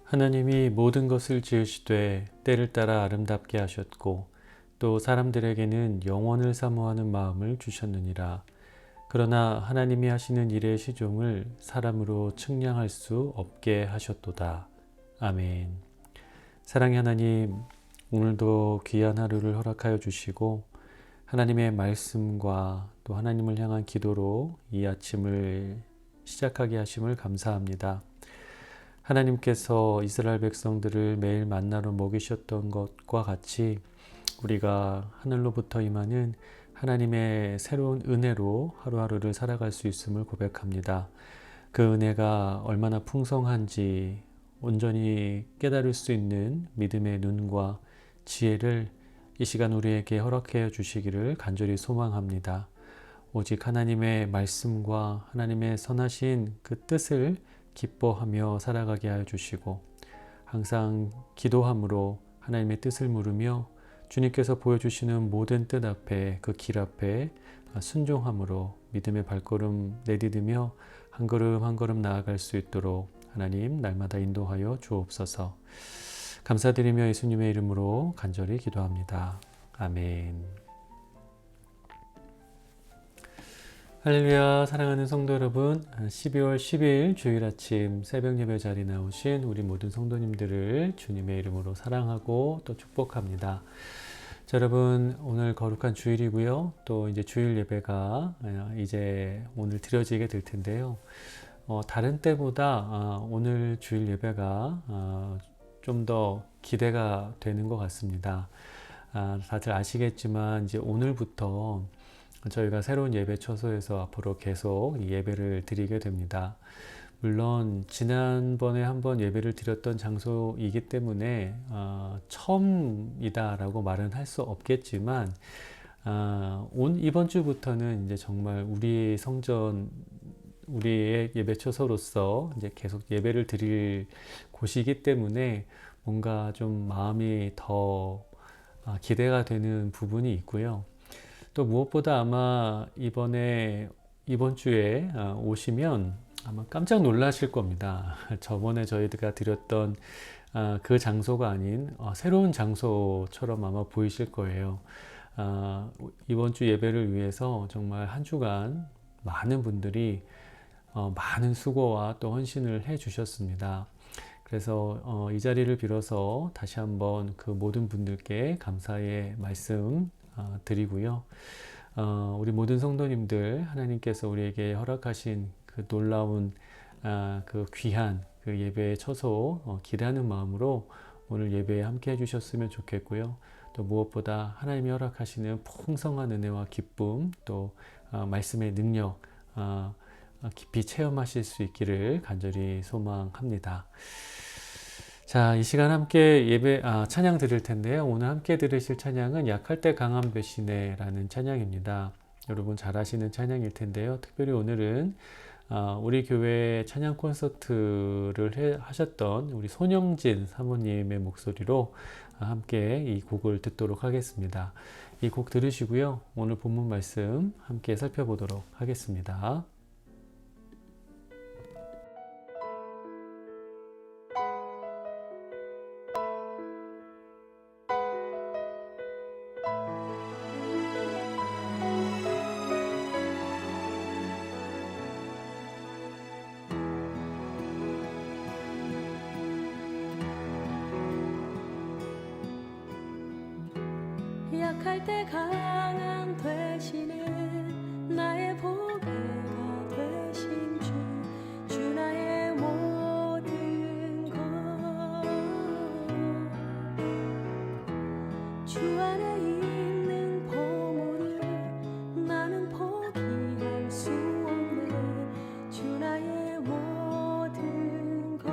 하나님이 모든 것을 지으시되 때를 따라 아름답게 하셨고 또 사람들에게는 영원을 사모하는 마음을 주셨느니라. 그러나 하나님이 하시는 일의 시종을 사람으로 측량할 수 없게 하셨도다. 아멘. 사랑의 하나님, 오늘도 귀한 하루를 허락하여 주시고 하나님의 말씀과 또 하나님을 향한 기도로 이 아침을 시작하게 하심을 감사합니다. 하나님께서 이스라엘 백성들을 매일 만나로 먹이셨던 것과 같이 우리가 하늘로부터 임하는 하나님의 새로운 은혜로 하루하루를 살아갈 수 있음을 고백합니다. 그 은혜가 얼마나 풍성한지 온전히 깨달을 수 있는 믿음의 눈과 지혜를 이 시간 우리에게 허락해 주시기를 간절히 소망합니다. 오직 하나님의 말씀과 하나님의 선하신 그 뜻을 기뻐하며 살아가게 하여 주시고 항상 기도함으로 하나님의 뜻을 물으며 주님께서 보여주시는 모든 뜻 앞에 그 길 앞에 순종함으로 믿음의 발걸음 내디디며 한 걸음 한 걸음 나아갈 수 있도록 하나님 날마다 인도하여 주옵소서. 감사드리며 예수님의 이름으로 간절히 기도합니다. 아멘. 할렐루야. 사랑하는 성도 여러분, 12월 10일 주일 아침 새벽 예배 자리에 나오신 우리 모든 성도님들을 주님의 이름으로 사랑하고 또 축복합니다. 자, 여러분, 오늘 거룩한 주일이고요. 또 이제 주일 예배가 이제 오늘 드려지게 될 텐데요. 다른 때보다 오늘 주일 예배가 좀 더 기대가 되는 것 같습니다. 다들 아시겠지만 이제 오늘부터 저희가 새로운 예배 처소에서 앞으로 계속 이 예배를 드리게 됩니다. 물론 지난번에 한번 예배를 드렸던 장소이기 때문에 처음이다라고 말은 할 수 없겠지만 이번 주부터는 이제 정말 우리 성전 우리의 예배 처소로서 이제 계속 예배를 드릴 곳이기 때문에 뭔가 좀 마음이 더 기대가 되는 부분이 있고요. 또 무엇보다 아마 이번 주에 오시면 아마 깜짝 놀라실 겁니다. 저번에 저희가 드렸던 그 장소가 아닌 새로운 장소처럼 아마 보이실 거예요. 이번 주 예배를 위해서 정말 한 주간 많은 분들이 많은 수고와 또 헌신을 해 주셨습니다. 그래서 이 자리를 빌어서 다시 한번 그 모든 분들께 감사의 말씀 드리고요. 우리 모든 성도님들 하나님께서 우리에게 허락하신 그 놀라운 그 귀한 그 예배의 처소 기대하는 마음으로 오늘 예배에 함께 해주셨으면 좋겠고요. 또 무엇보다 하나님이 허락하시는 풍성한 은혜와 기쁨 또 말씀의 능력 깊이 체험하실 수 있기를 간절히 소망합니다. 자, 이 시간 함께 찬양 드릴 텐데요. 오늘 함께 들으실 찬양은 약할 때 강한 배신에라는 찬양입니다. 여러분 잘 아시는 찬양일 텐데요. 특별히 오늘은 우리 교회 찬양 콘서트를 하셨던 우리 손영진 사모님의 목소리로 함께 이 곡을 듣도록 하겠습니다. 이 곡 들으시고요. 오늘 본문 말씀 함께 살펴보도록 하겠습니다. 약할 때 강한 되시는 나의 보배가 되신 주 나의 모든 것 주 안에 있는 보물을 나는 포기할 수 없네 주 나의 모든 것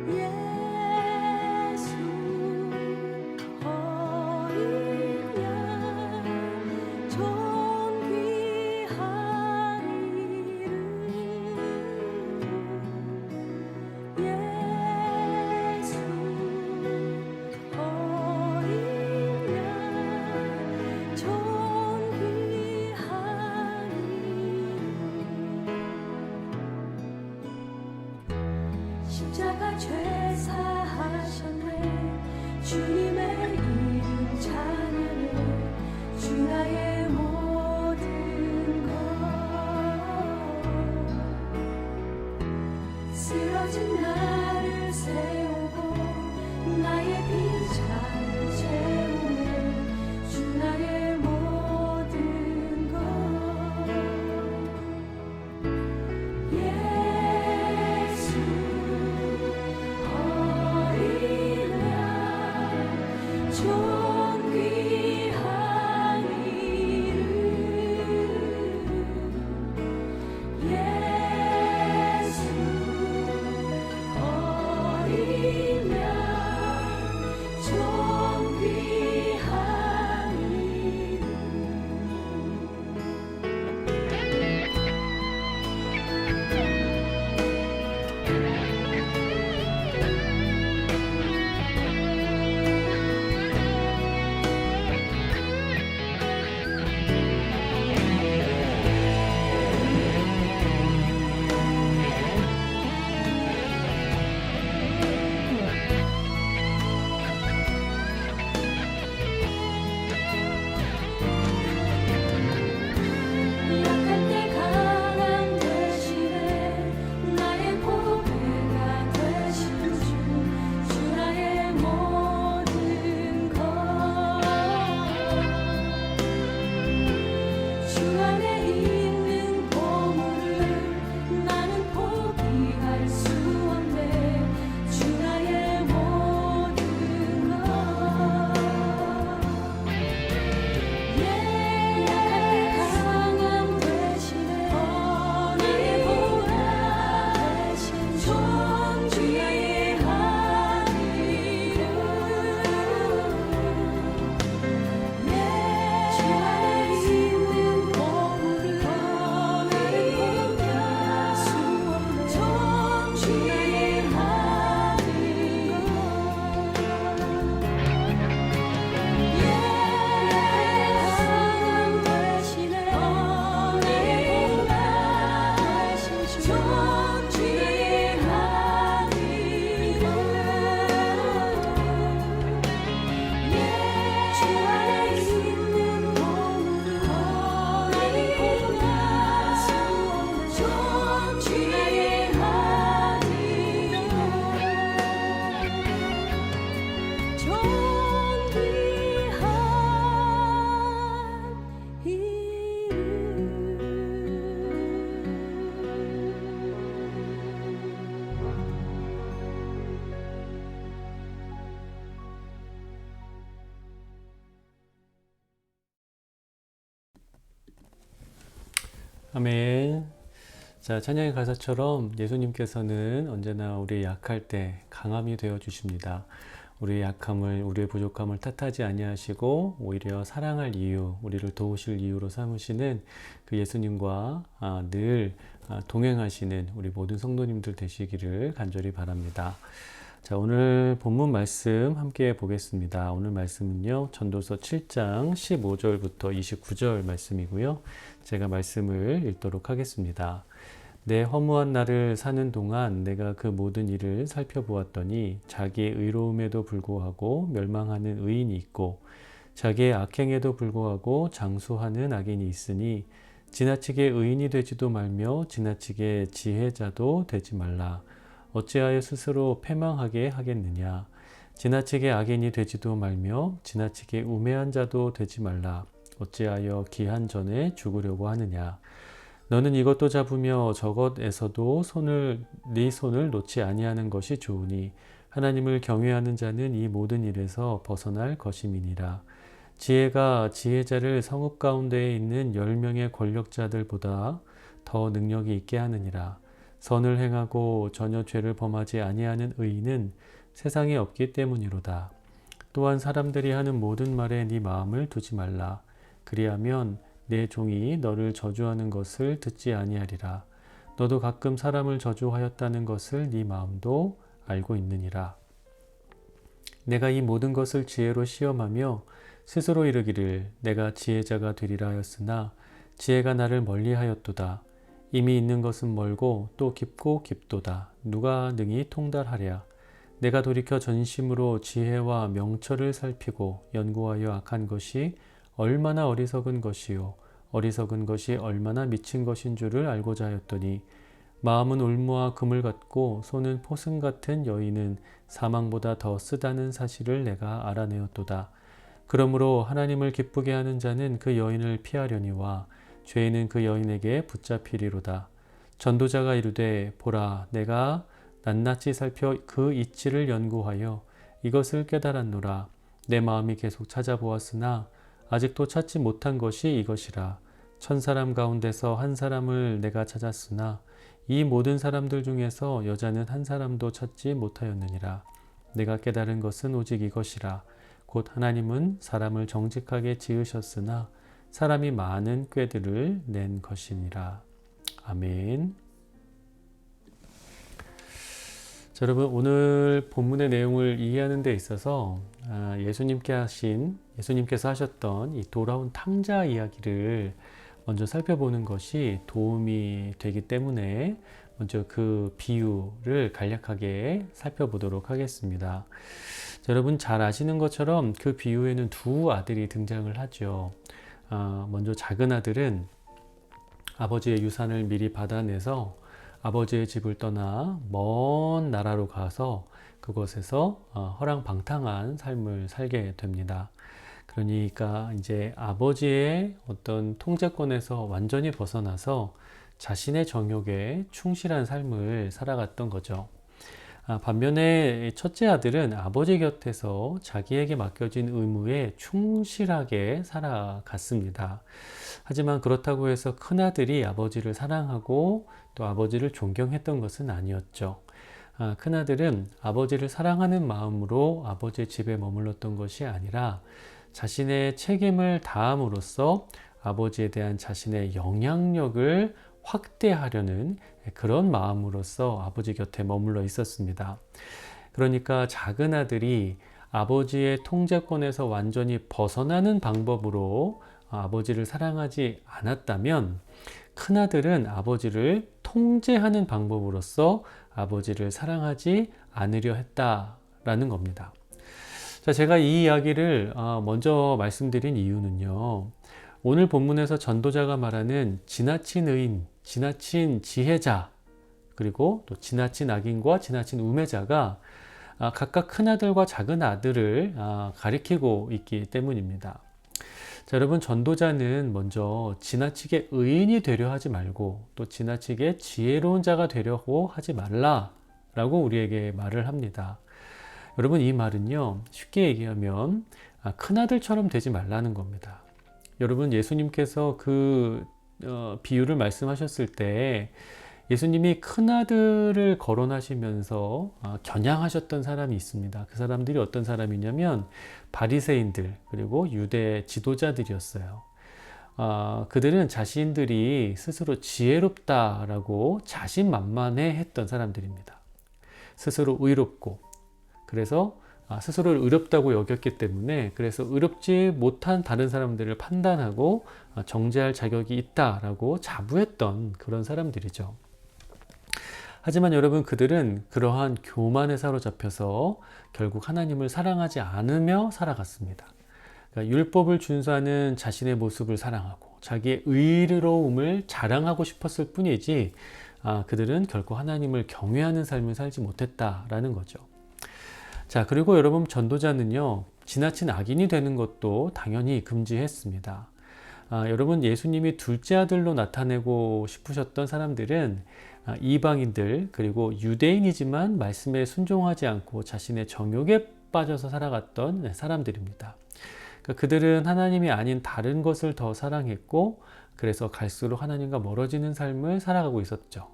예수 어린 양 낮은 나를 세우고 나의 빈자리를 채우네 주 나의 모든 것 예수 어린 양 존귀한 이름 예수 어린 양 존귀한 이름 약할 때 강함 되시네 나의 보배가 되신 주 나의 모든 것 주 안에 있는 보물을 나는 포기할 수 없네 주 나의 모든 것 강함 되시네 나의 보배가 되신 존귀한 이름 주 안에 있는 보물을 나는 포기할 수 없네 존귀한 이름 강함 되시네 나의 보배가 되신 존귀한 이름 주 안에 있는 보물을 나는 포기할 수 없네 존귀한 아멘. 자, 찬양의 가사처럼 예수님께서는 언제나 우리 약할 때 강함이 되어 주십니다. 우리의 약함을, 우리의 부족함을 탓하지 아니하시고 오히려 사랑할 이유, 우리를 도우실 이유로 삼으시는 그 예수님과 늘 동행하시는 우리 모든 성도님들 되시기를 간절히 바랍니다. 자, 오늘 본문 말씀 함께 보겠습니다. 오늘 말씀은요, 전도서 7장 15절부터 29절 말씀이고요. 제가 말씀을 읽도록 하겠습니다. 내 허무한 날을 사는 동안 내가 그 모든 일을 살펴보았더니 자기의 의로움에도 불구하고 멸망하는 의인이 있고 자기의 악행에도 불구하고 장수하는 악인이 있으니 지나치게 의인이 되지도 말며 지나치게 지혜자도 되지 말라. 어찌하여 스스로 패망하게 하겠느냐. 지나치게 악인이 되지도 말며 지나치게 우매한 자도 되지 말라. 어찌하여 기한 전에 죽으려고 하느냐. 너는 이것도 잡으며 저것에서도 네 손을 놓지 아니하는 것이 좋으니 하나님을 경외하는 자는 이 모든 일에서 벗어날 것임이니라. 지혜가 지혜자를 성읍 가운데에 있는 10명의 권력자들보다 더 능력이 있게 하느니라. 선을 행하고 전혀 죄를 범하지 아니하는 의인은 세상에 없기 때문이로다. 또한 사람들이 하는 모든 말에 네 마음을 두지 말라. 그리하면 내 종이 너를 저주하는 것을 듣지 아니하리라. 너도 가끔 사람을 저주하였다는 것을 네 마음도 알고 있느니라. 내가 이 모든 것을 지혜로 시험하며 스스로 이르기를 내가 지혜자가 되리라 하였으나 지혜가 나를 멀리하였도다. 이미 있는 것은 멀고 또 깊고 깊도다. 누가 능히 통달하랴. 내가 돌이켜 전심으로 지혜와 명철을 살피고 연구하여 악한 것이 얼마나 어리석은 것이요 어리석은 것이 얼마나 미친 것인 줄을 알고자 하였더니 마음은 올무와 금을 같고 손은 포승 같은 여인은 사망보다 더 쓰다는 사실을 내가 알아내었도다. 그러므로 하나님을 기쁘게 하는 자는 그 여인을 피하려니와 죄인은 그 여인에게 붙잡히리로다. 전도자가 이르되 보라 내가 낱낱이 살펴 그 이치를 연구하여 이것을 깨달았노라. 내 마음이 계속 찾아보았으나 아직도 찾지 못한 것이 이것이라. 1000사람 가운데서 한 사람을 내가 찾았으나 이 모든 사람들 중에서 여자는 한 사람도 찾지 못하였느니라. 내가 깨달은 것은 오직 이것이라. 곧 하나님은 사람을 정직하게 지으셨으나 사람이 많은 꾀들을 낸 것이니라. 아멘. 자, 여러분 오늘 본문의 내용을 이해하는 데 있어서 예수님께서 하셨던 이 돌아온 탕자 이야기를 먼저 살펴보는 것이 도움이 되기 때문에 먼저 그 비유를 간략하게 살펴보도록 하겠습니다. 자, 여러분 잘 아시는 것처럼 그 비유에는 두 아들이 등장을 하죠. 먼저 작은 아들은 아버지의 유산을 미리 받아내서 아버지의 집을 떠나 먼 나라로 가서 그곳에서 허랑방탕한 삶을 살게 됩니다. 그러니까 이제 아버지의 어떤 통제권에서 완전히 벗어나서 자신의 정욕에 충실한 삶을 살아갔던 거죠. 반면에 첫째 아들은 아버지 곁에서 자기에게 맡겨진 의무에 충실하게 살아갔습니다. 하지만 그렇다고 해서 큰아들이 아버지를 사랑하고 또 아버지를 존경했던 것은 아니었죠. 큰아들은 아버지를 사랑하는 마음으로 아버지의 집에 머물렀던 것이 아니라 자신의 책임을 다함으로써 아버지에 대한 자신의 영향력을 확대하려는 그런 마음으로서 아버지 곁에 머물러 있었습니다. 그러니까 작은 아들이 아버지의 통제권에서 완전히 벗어나는 방법으로 아버지를 사랑하지 않았다면 큰아들은 아버지를 통제하는 방법으로서 아버지를 사랑하지 않으려 했다라는 겁니다. 자, 제가 이 이야기를 먼저 말씀드린 이유는요. 오늘 본문에서 전도자가 말하는 지나친 의인, 지나친 지혜자, 그리고 또 지나친 악인과 지나친 우매자가 각각 큰아들과 작은 아들을 가리키고 있기 때문입니다. 자, 여러분 전도자는 먼저 지나치게 의인이 되려 하지 말고 또 지나치게 지혜로운 자가 되려고 하지 말라라고 우리에게 말을 합니다. 여러분 이 말은요 쉽게 얘기하면 큰아들처럼 되지 말라는 겁니다. 여러분 예수님께서 그 비유를 말씀하셨을 때 예수님이 큰아들을 거론하시면서 겨냥하셨던 사람이 있습니다. 그 사람들이 어떤 사람이냐면 바리새인들 그리고 유대 지도자들이었어요. 그들은 자신들이 스스로 지혜롭다라고 자신만만해 했던 사람들입니다. 스스로 의롭고 그래서 스스로를 의롭다고 여겼기 때문에 그래서 의롭지 못한 다른 사람들을 판단하고 정죄할 자격이 있다라고 자부했던 그런 사람들이죠. 하지만 여러분 그들은 그러한 교만에 사로잡혀서 결국 하나님을 사랑하지 않으며 살아갔습니다. 그러니까 율법을 준수하는 자신의 모습을 사랑하고 자기의 의로움을 자랑하고 싶었을 뿐이지 그들은 결코 하나님을 경외하는 삶을 살지 못했다라는 거죠. 자, 그리고 여러분 전도자는요 지나친 악인이 되는 것도 당연히 금지했습니다. 여러분 예수님이 둘째 아들로 나타내고 싶으셨던 사람들은 이방인들 그리고 유대인이지만 말씀에 순종하지 않고 자신의 정욕에 빠져서 살아갔던 사람들입니다. 그러니까 그들은 하나님이 아닌 다른 것을 더 사랑했고 그래서 갈수록 하나님과 멀어지는 삶을 살아가고 있었죠.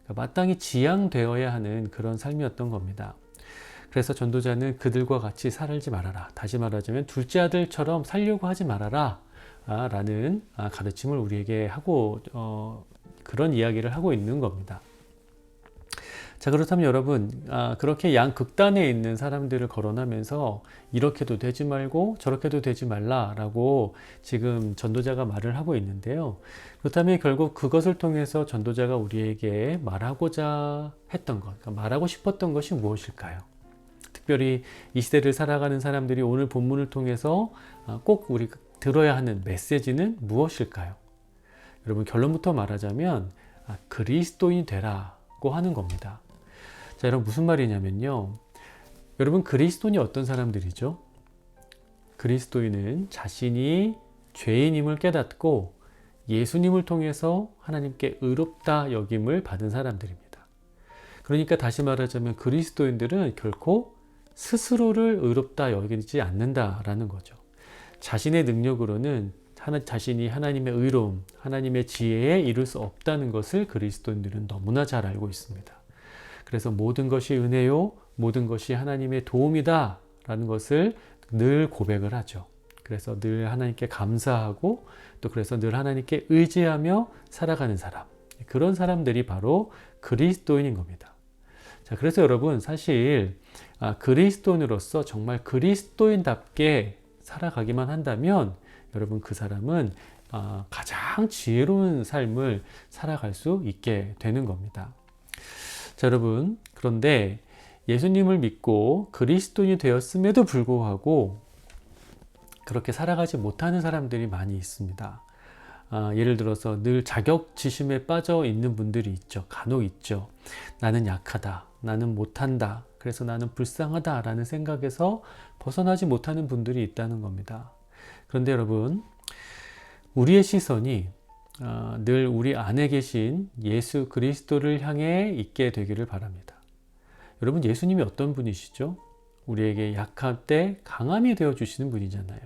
그러니까 마땅히 지양되어야 하는 그런 삶이었던 겁니다. 그래서 전도자는 그들과 같이 살지 말아라. 다시 말하자면 둘째 아들처럼 살려고 하지 말아라 라는 가르침을 우리에게 하고 그런 이야기를 하고 있는 겁니다. 자, 그렇다면 여러분 그렇게 양극단에 있는 사람들을 거론하면서 이렇게도 되지 말고 저렇게도 되지 말라라고 지금 전도자가 말을 하고 있는데요. 그렇다면 결국 그것을 통해서 전도자가 우리에게 말하고자 했던 것, 그러니까 말하고 싶었던 것이 무엇일까요? 특별히 이 시대를 살아가는 사람들이 오늘 본문을 통해서 꼭 우리가 들어야 하는 메시지는 무엇일까요? 여러분 결론부터 말하자면 그리스도인이 되라고 하는 겁니다. 자, 여러분 무슨 말이냐면요. 여러분 그리스도인이 어떤 사람들이죠? 그리스도인은 자신이 죄인임을 깨닫고 예수님을 통해서 하나님께 의롭다 여김을 받은 사람들입니다. 그러니까 다시 말하자면 그리스도인들은 결코 스스로를 의롭다 여기지 않는다라는 거죠. 자신의 능력으로는 자신이 하나님의 의로움, 하나님의 지혜에 이룰 수 없다는 것을 그리스도인들은 너무나 잘 알고 있습니다. 그래서 모든 것이 은혜요, 모든 것이 하나님의 도움이다 라는 것을 늘 고백을 하죠. 그래서 늘 하나님께 감사하고 또 그래서 늘 하나님께 의지하며 살아가는 사람, 그런 사람들이 바로 그리스도인인 겁니다. 자, 그래서 여러분 사실 그리스도인으로서 정말 그리스도인답게 살아가기만 한다면 여러분 그 사람은 가장 지혜로운 삶을 살아갈 수 있게 되는 겁니다. 자, 여러분 그런데 예수님을 믿고 그리스도인이 되었음에도 불구하고 그렇게 살아가지 못하는 사람들이 많이 있습니다. 예를 들어서 늘 자격지심에 빠져 있는 분들이 있죠. 간혹 있죠. 나는 약하다. 나는 못한다. 그래서 나는 불쌍하다 라는 생각에서 벗어나지 못하는 분들이 있다는 겁니다. 그런데 여러분, 우리의 시선이 늘 우리 안에 계신 예수 그리스도를 향해 있게 되기를 바랍니다. 여러분, 예수님이 어떤 분이시죠? 우리에게 약할 때 강함이 되어 주시는 분이잖아요.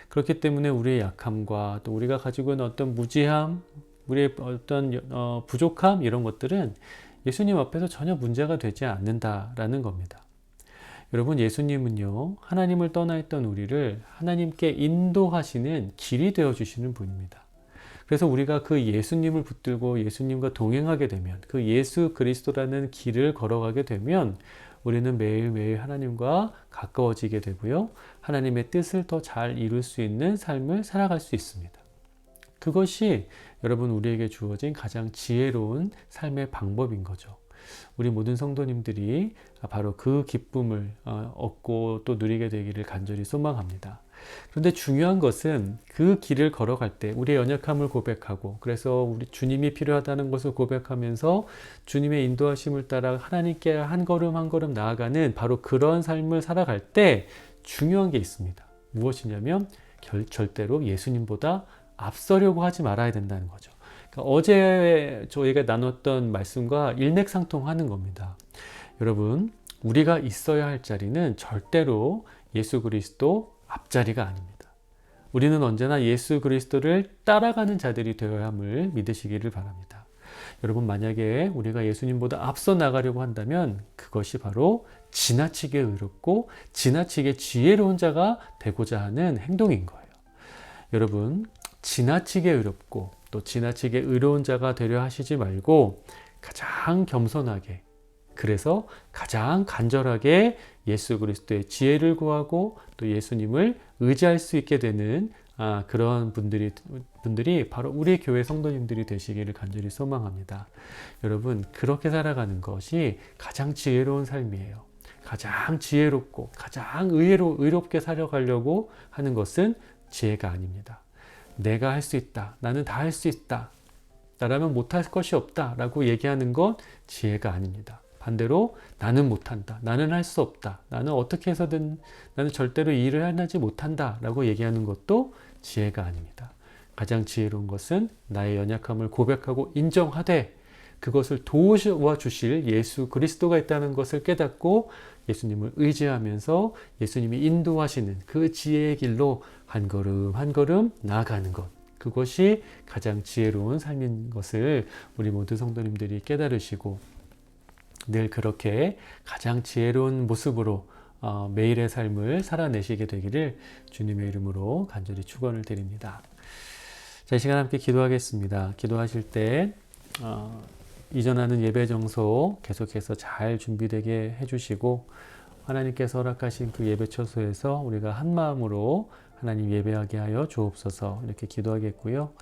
그렇기 때문에 우리의 약함과 또 우리가 가지고 있는 어떤 무지함, 우리의 어떤 부족함 이런 것들은 예수님 앞에서 전혀 문제가 되지 않는다라는 겁니다. 여러분, 예수님은요, 하나님을 떠나 있던 우리를 하나님께 인도하시는 길이 되어 주시는 분입니다. 그래서 우리가 그 예수님을 붙들고 예수님과 동행하게 되면, 그 예수 그리스도라는 길을 걸어가게 되면 우리는 매일매일 하나님과 가까워지게 되고요. 하나님의 뜻을 더 잘 이룰 수 있는 삶을 살아갈 수 있습니다. 그것이 여러분 우리에게 주어진 가장 지혜로운 삶의 방법인 거죠. 우리 모든 성도님들이 바로 그 기쁨을 얻고 또 누리게 되기를 간절히 소망합니다. 그런데 중요한 것은 그 길을 걸어갈 때 우리의 연약함을 고백하고 그래서 우리 주님이 필요하다는 것을 고백하면서 주님의 인도하심을 따라 하나님께 한 걸음 한 걸음 나아가는 바로 그런 삶을 살아갈 때 중요한 게 있습니다. 무엇이냐면 절대로 예수님보다 앞서려고 하지 말아야 된다는 거죠. 그러니까 어제 저희가 나눴던 말씀과 일맥상통하는 겁니다. 여러분, 우리가 있어야 할 자리는 절대로 예수 그리스도 앞자리가 아닙니다. 우리는 언제나 예수 그리스도를 따라가는 자들이 되어야 함을 믿으시기를 바랍니다. 여러분, 만약에 우리가 예수님보다 앞서 나가려고 한다면 그것이 바로 지나치게 의롭고 지나치게 지혜로운 자가 되고자 하는 행동인 거예요. 여러분, 지나치게 의롭고 또 지나치게 의로운 자가 되려 하시지 말고 가장 겸손하게, 그래서 가장 간절하게 예수 그리스도의 지혜를 구하고 또 예수님을 의지할 수 있게 되는 그런 분들이 바로 우리 교회 성도님들이 되시기를 간절히 소망합니다. 여러분, 그렇게 살아가는 것이 가장 지혜로운 삶이에요. 가장 지혜롭고 가장 의롭게 살아가려고 하는 것은 지혜가 아닙니다. 내가 할 수 있다. 나는 다 할 수 있다. 나라면 못할 것이 없다. 라고 얘기하는 건 지혜가 아닙니다. 반대로 나는 못한다. 나는 할 수 없다. 나는 어떻게 해서든 나는 절대로 이 일을 하지 못한다. 라고 얘기하는 것도 지혜가 아닙니다. 가장 지혜로운 것은 나의 연약함을 고백하고 인정하되 그것을 도와주실 예수 그리스도가 있다는 것을 깨닫고 예수님을 의지하면서 예수님이 인도하시는 그 지혜의 길로 한 걸음 한 걸음 나아가는 것. 그것이 가장 지혜로운 삶인 것을 우리 모두 성도님들이 깨달으시고 늘 그렇게 가장 지혜로운 모습으로 매일의 삶을 살아내시게 되기를 주님의 이름으로 간절히 축원을 드립니다. 자, 이 시간 함께 기도하겠습니다. 기도하실 때 이전하는 예배 정서 계속해서 잘 준비되게 해주시고 하나님께서 허락하신 그 예배 처소에서 우리가 한 마음으로 하나님 예배하게 하여 주옵소서 이렇게 기도하겠고요.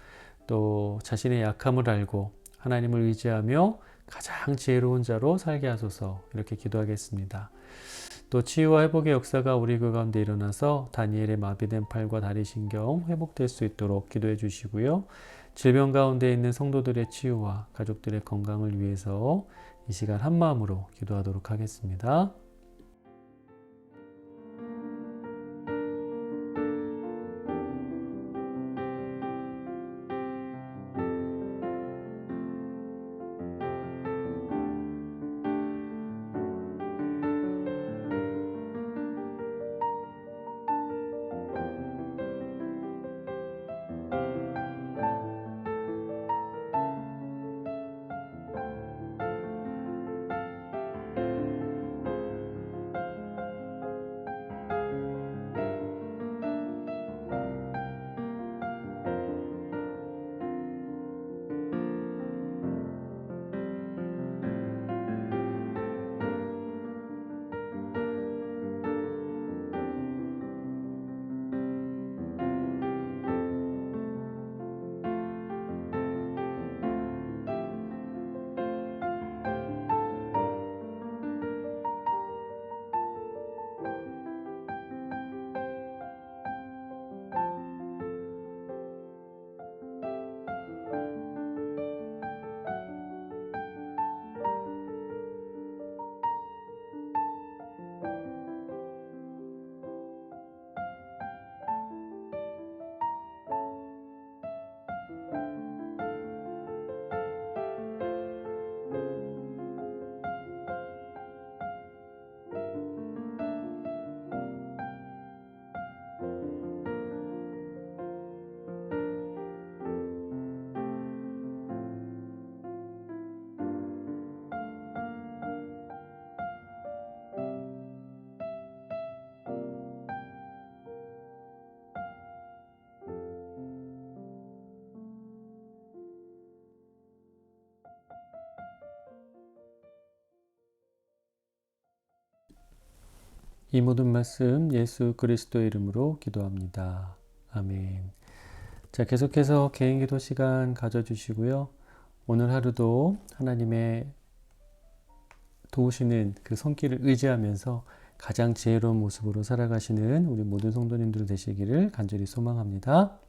또 자신의 약함을 알고 하나님을 의지하며 가장 지혜로운 자로 살게 하소서 이렇게 기도하겠습니다. 또 치유와 회복의 역사가 우리 그 가운데 일어나서 다니엘의 마비된 팔과 다리 신경 회복될 수 있도록 기도해 주시고요. 질병 가운데 있는 성도들의 치유와 가족들의 건강을 위해서 이 시간 한 마음으로 기도하도록 하겠습니다. 이 모든 말씀 예수 그리스도의 이름으로 기도합니다. 아멘. 자, 계속해서 개인 기도 시간 가져주시고요. 오늘 하루도 하나님의 도우시는 그 손길을 의지하면서 가장 지혜로운 모습으로 살아가시는 우리 모든 성도님들 되시기를 간절히 소망합니다.